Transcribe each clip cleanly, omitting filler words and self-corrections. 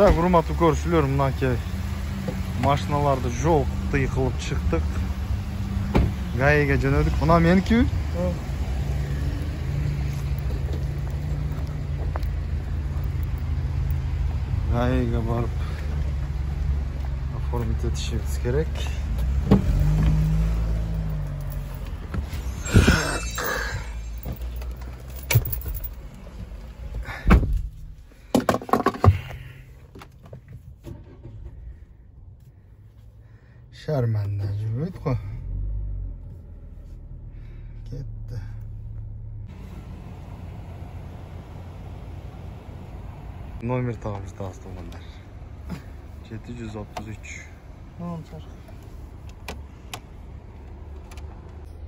Так, урматтуу көрүүчүлөр, мынакей машиналарды жол кылып чыктык. Гаиге жөнөдүк. Мына меники. Гаиге барып оформить этишибиз керек. Şarmanda жүрбөйт го. Кетти. Номер тагыбыз тасталгандар. 733.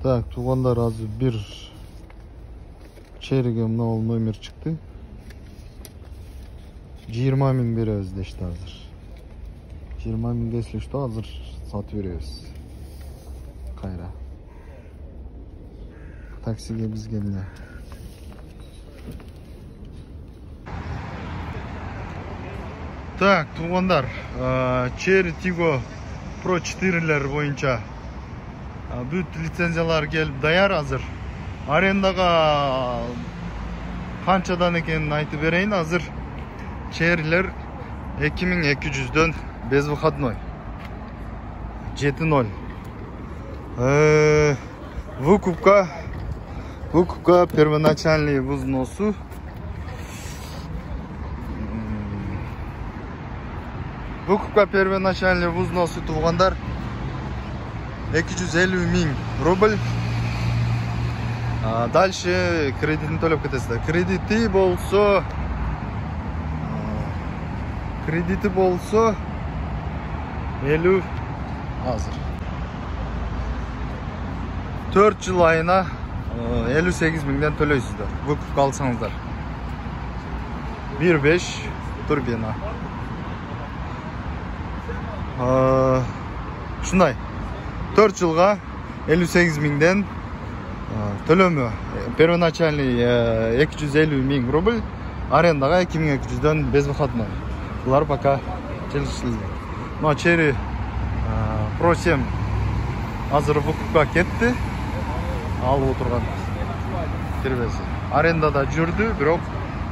Так, тугандар азыр бир чериге мына номер чыкты. 20 000 беребиз дешти азыр. 20 000 десилишти, азыр сатып беребиз. Кайра. Таксиге бизге эмне? Так, тугандар, Cherry Tiggo Pro 4'лер боюнча бүт лицензиялар келип даяр азыр. Арендага канчадан экенин айтып берейин. Азыр Cherry'лер 2200'дөн безвыходной. 7.0. Выкупка первоначальный взносу. Выкупка первоначальный взносу тугандар 250 000 рубль. Дальше кредитini төлөп кетесиздер. Кредити болсо 50 азыр. 4 жыл айына 58 000ден төлөйсүздөр. Выкупка алсаңыздар. 1.5 турбина. Шундай. 4 жылга 58 000ден төлөмө. Первоначальный 250 000 рубль, арендага 2200дөн безвыходной. Булар пока келишилди. Но Cherry Pro 7 азыр выкупка кетти. Алып отурган кирбеси. Арендада жүрдү, бирок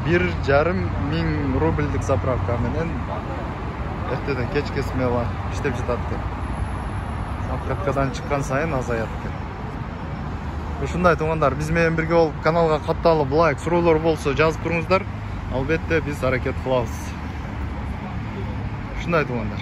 1,5 000 рубльдик заправка менен эртеден кечке смена иштеп жатат экен. Заправкадан чыккан сайын азаят экен. Ушундай тугандар, биз менен бирге болуп каналга катталып, лайк, суроолор болсо жазып туруңуздар. Албетте биз аракет кылабыз. Ушундай тугандар.